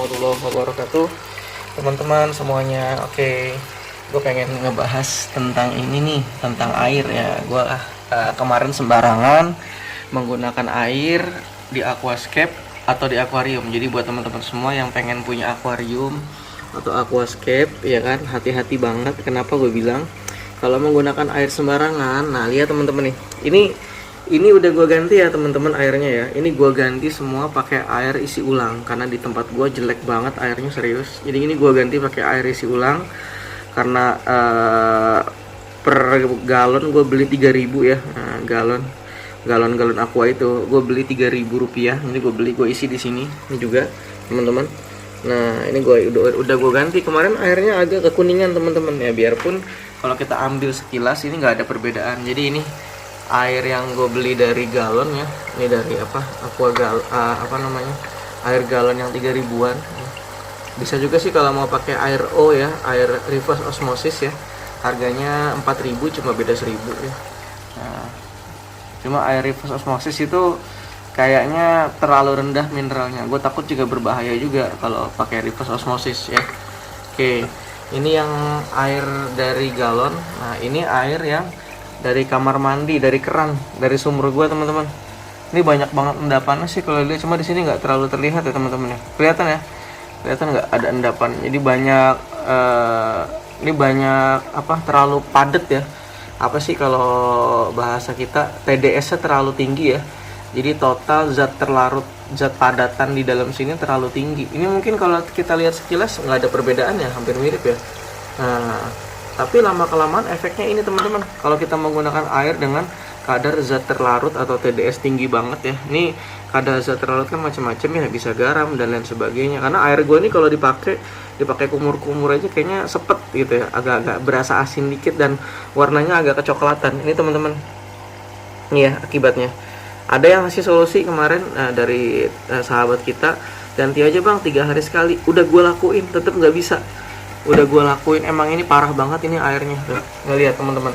warahmatullahi wabarakatuh, teman-teman semuanya. Oke, gue pengen ngebahas tentang ini nih, tentang air ya. Gue kemarin sembarangan menggunakan air di aquascape atau di akuarium. Jadi buat teman-teman semua yang pengen punya akuarium atau aquascape ya kan, hati-hati banget. Kenapa gue bilang kalau menggunakan air sembarangan? Nah, lihat teman-teman nih, ini udah gue ganti ya teman-teman airnya ya. Ini gue ganti semua pakai air isi ulang karena di tempat gue jelek banget airnya, serius. Jadi ini gue ganti pakai air isi ulang karena per galon gue beli 3.000 ya. Nah, galon aqua itu gue beli 3.000 rupiah. Ini gue isi di sini. Ini juga teman-teman. Nah, ini gue udah gue ganti. Kemarin airnya agak kekuningan teman-teman ya. Biarpun kalau kita ambil sekilas ini nggak ada perbedaan. Jadi ini air yang gue beli dari galon ya, ini dari air galon yang 3.000-an. Bisa juga sih kalau mau pakai air O ya, air reverse osmosis ya, harganya 4.000, cuma beda 1.000 ya. Nah, cuma air reverse osmosis itu kayaknya terlalu rendah mineralnya, gue takut juga berbahaya juga kalau pakai reverse osmosis ya. Oke, ini yang air dari galon. Nah, ini air yang dari kamar mandi, dari keran, dari sumur gua teman-teman. Ini banyak banget endapannya sih kalau lihat, cuma di sini nggak terlalu terlihat ya teman-teman ya. Kelihatan ya? Kelihatan nggak ada endapan. Jadi banyak ini banyak terlalu padat ya. Apa sih kalau bahasa kita, TDS-nya terlalu tinggi ya. Jadi total zat padatan di dalam sini terlalu tinggi. Ini mungkin kalau kita lihat sekilas nggak ada perbedaan ya, hampir mirip ya. Nah, tapi lama-kelamaan efeknya ini teman-teman, kalau kita menggunakan air dengan kadar zat terlarut atau TDS tinggi banget ya. Ini kadar zat terlarut kan macam-macam ya, bisa garam dan lain sebagainya. Karena air gue ini kalau dipakai kumur-kumur aja kayaknya sepet gitu ya, agak-agak berasa asin dikit dan warnanya agak kecoklatan. Ini teman-teman, ini ya akibatnya. Ada yang ngasih solusi kemarin dari sahabat kita, ganti aja bang 3 hari sekali. Udah gue lakuin, tetap nggak bisa. Udah gue lakuin, emang ini parah banget ini airnya. Nggak lihat teman-teman,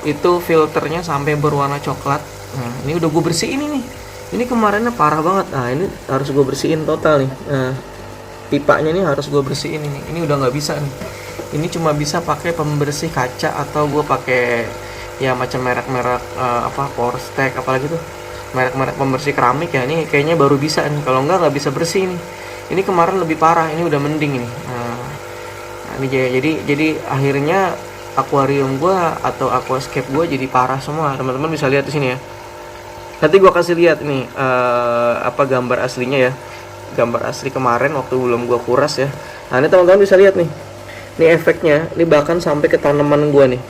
itu filternya sampai berwarna coklat. Nah, ini udah gue bersihin ini. Ini kemarinnya parah banget. Nah, ini harus gue bersihin total nih. Nah, pipanya ini harus gue bersihin ini. Ini udah nggak bisa nih. Ini cuma bisa pakai pembersih kaca atau gue pakai ya macam merek-merek Porstek apalagi tuh. Merek-merek pembersih keramik ya. Ini kayaknya baru bisa nih. Kalau nggak bisa bersih nih. Ini kemarin lebih parah. Ini udah mending ini. Ini jadi akhirnya akuarium gua atau aquascape gua jadi parah semua. Teman-teman bisa lihat di sini ya. Nanti gua kasih lihat nih gambar aslinya ya. Gambar asli kemarin waktu belum gua kuras ya. Nah, ini teman-teman bisa lihat nih. Ini efeknya, ini bahkan sampai ke tanaman gua nih.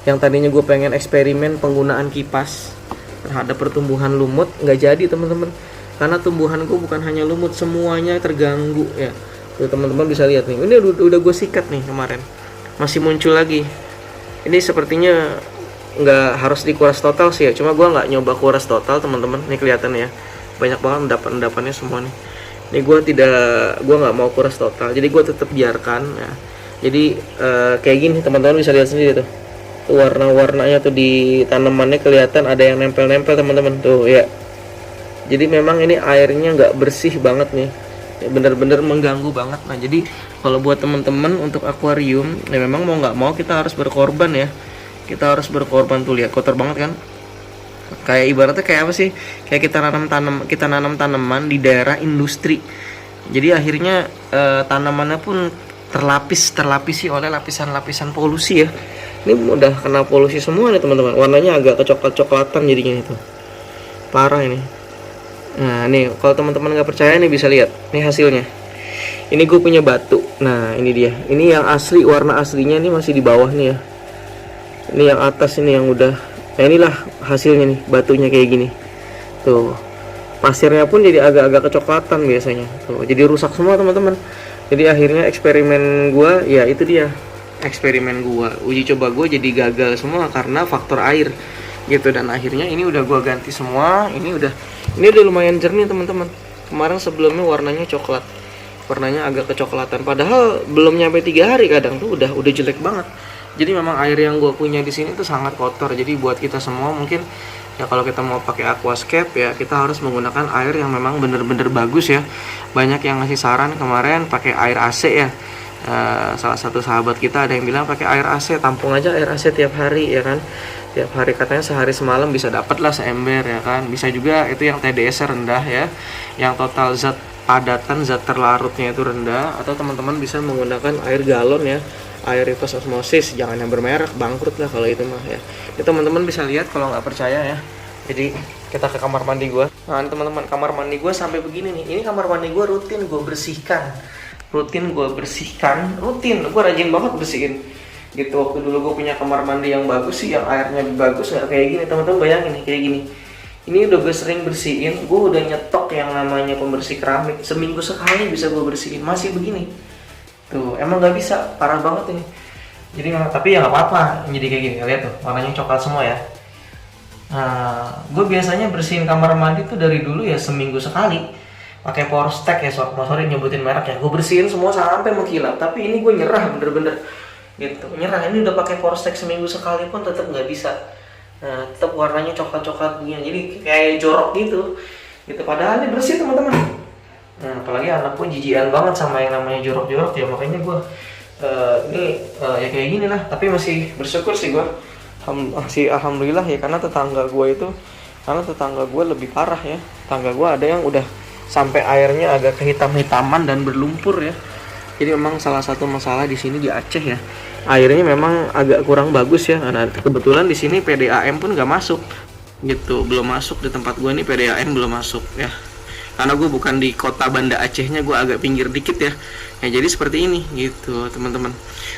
Yang tadinya gua pengen eksperimen penggunaan kipas terhadap pertumbuhan lumut, nggak jadi teman-teman. Karena tumbuhan gua bukan hanya lumut, semuanya terganggu ya. Tuh teman-teman bisa lihat nih, ini udah gue sikat nih kemarin, masih muncul lagi. Ini sepertinya nggak harus dikuras total sih ya, cuma gue nggak nyoba kuras total teman-teman. Ini kelihatan ya, banyak banget endapan-endapannya semua nih. Ini gue nggak mau kuras total, jadi gue tetap biarkan ya. Jadi kayak gini teman-teman bisa lihat sendiri tuh, warna-warnanya tuh di tanamannya kelihatan ada yang nempel-nempel teman-teman tuh ya. Jadi memang ini airnya nggak bersih banget nih, bener-bener mengganggu banget. Nah, jadi kalau buat teman-teman untuk akuarium ya memang mau nggak mau kita harus berkorban ya. Kita harus berkorban. Tuh lihat kotor banget kan, kayak ibaratnya kayak apa sih, kayak kita nanam tanaman di daerah industri. Jadi akhirnya tanamannya pun terlapisi oleh lapisan-lapisan polusi ya. Ini udah kena polusi semua nih teman-teman, warnanya agak kecoklat-coklatan jadinya itu, parah ini. Nah, nih kalau teman-teman nggak percaya nih bisa lihat nih hasilnya. Ini gue punya batu. Nah, ini dia. Ini yang asli, warna aslinya nih masih di bawah nih ya. Ini yang atas ini yang udah. Nah, inilah hasilnya nih, batunya kayak gini. Tuh. Pasirnya pun jadi agak-agak kecoklatan biasanya. Tuh, jadi rusak semua teman-teman. Jadi akhirnya eksperimen gue ya itu dia. Eksperimen gue, uji coba gue jadi gagal semua karena faktor air gitu. Dan akhirnya ini udah gue ganti semua. Ini udah lumayan jernih teman-teman. Kemarin sebelumnya warnanya coklat, warnanya agak kecoklatan, padahal belum nyampe 3 hari kadang tuh udah jelek banget. Jadi memang air yang gue punya di sini tuh sangat kotor. Jadi buat kita semua mungkin ya kalau kita mau pakai aquascape ya kita harus menggunakan air yang memang bener-bener bagus ya. Banyak yang ngasih saran kemarin pakai air AC ya. Salah satu sahabat kita ada yang bilang pakai air AC, tampung aja air AC tiap hari ya kan. Tiap hari katanya sehari semalam bisa dapat lah seember ya kan. Bisa juga itu yang TDS rendah ya. Yang total zat padatan, zat terlarutnya itu rendah. Atau teman-teman bisa menggunakan air galon ya, air reverse osmosis, jangan yang bermerek, bangkrut lah kalau itu mah ya. Itu teman-teman bisa lihat kalau nggak percaya ya. Jadi kita ke kamar mandi gua. Nah teman-teman, kamar mandi gua sampai begini nih. Ini kamar mandi gua rutin gue bersihkan, rutin, gue rajin banget bersihin gitu. Waktu dulu gue punya kamar mandi yang bagus sih, yang airnya bagus, nggak kayak gini teman-teman, bayangin nih kayak gini. Ini udah gue sering bersihin, gue udah nyetok yang namanya pembersih keramik, seminggu sekali bisa gue bersihin, masih begini tuh. Emang nggak bisa, parah banget ini. Jadi tapi ya nggak apa-apa, jadi kayak gini, lihat tuh warnanya coklat semua ya. Nah gue biasanya bersihin kamar mandi tuh dari dulu ya seminggu sekali pakai Porstek ya, sorry nyebutin merek ya. Gue bersihin semua sampai mengkilap, tapi ini gue nyerah bener-bener gitu, nyerah. Ini udah pakai Porstek seminggu sekali pun tetap nggak bisa. Nah, tetap warnanya coklat-coklat begini, jadi kayak jorok gitu padahal ini bersih teman-teman. Nah apalagi anak gue jijian banget sama yang namanya jorok-jorok ya, makanya gue ya kayak gini lah. Tapi masih bersyukur sih gue, alhamdulillah ya, karena tetangga gue lebih parah ya. Tetangga gue ada yang udah sampai airnya agak kehitam-hitaman dan berlumpur ya. Jadi memang salah satu masalah di sini di Aceh ya, airnya memang agak kurang bagus ya. Nah kebetulan di sini PDAM pun nggak masuk gitu, belum masuk di tempat gue nih, PDAM belum masuk ya. Karena gue bukan di kota Banda Acehnya, gue agak pinggir dikit ya. Ya jadi seperti ini gitu teman-teman.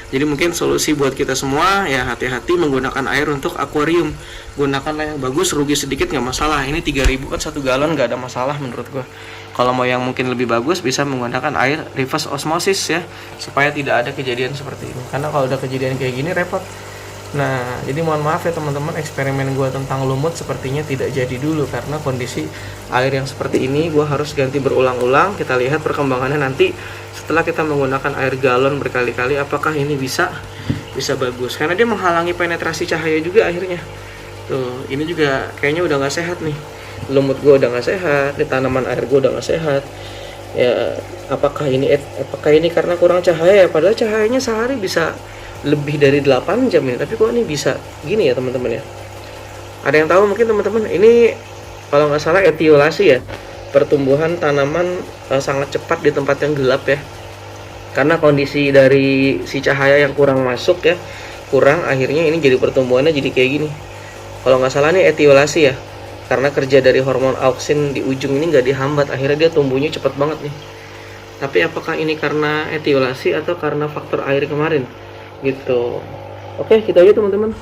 Jadi mungkin solusi buat kita semua ya, hati-hati menggunakan air untuk akuarium. Gunakanlah yang bagus, rugi sedikit nggak masalah. Ini 3.000 kan 1 galon, nggak ada masalah menurut gue. Kalau mau yang mungkin lebih bagus bisa menggunakan air reverse osmosis ya, supaya tidak ada kejadian seperti ini. Karena kalau udah kejadian kayak gini repot. Nah jadi mohon maaf ya teman-teman, eksperimen gue tentang lumut sepertinya tidak jadi dulu karena kondisi air yang seperti ini. Gue harus ganti berulang-ulang. Kita lihat perkembangannya nanti setelah kita menggunakan air galon berkali-kali, apakah ini bisa bagus. Karena dia menghalangi penetrasi cahaya juga akhirnya. Tuh ini juga kayaknya udah nggak sehat nih. Lumut gue udah nggak sehat, di tanaman air gue udah nggak sehat ya. Apakah ini karena kurang cahaya ya? Padahal cahayanya sehari bisa lebih dari 8 jam ya, tapi kok ini bisa gini ya teman-teman ya. Ada yang tahu mungkin teman-teman? Ini kalau nggak salah etiolasi ya, pertumbuhan tanaman sangat cepat di tempat yang gelap ya, karena kondisi dari si cahaya yang kurang masuk ya, akhirnya ini jadi pertumbuhannya jadi kayak gini. Kalau nggak salah ini etiolasi ya, karena kerja dari hormon auksin di ujung ini nggak dihambat, akhirnya dia tumbuhnya cepat banget nih. Tapi apakah ini karena etiolasi atau karena faktor air kemarin gitu? Oke, kita aja teman-teman.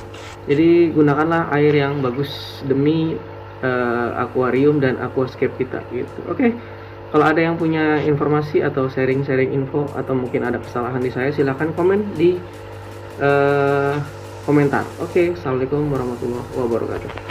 Jadi gunakanlah air yang bagus demi akuarium dan aquascape kita gitu. Oke, kalau ada yang punya informasi atau sharing info atau mungkin ada kesalahan di saya, silahkan komen di komentar. Oke, assalamualaikum warahmatullahi wabarakatuh.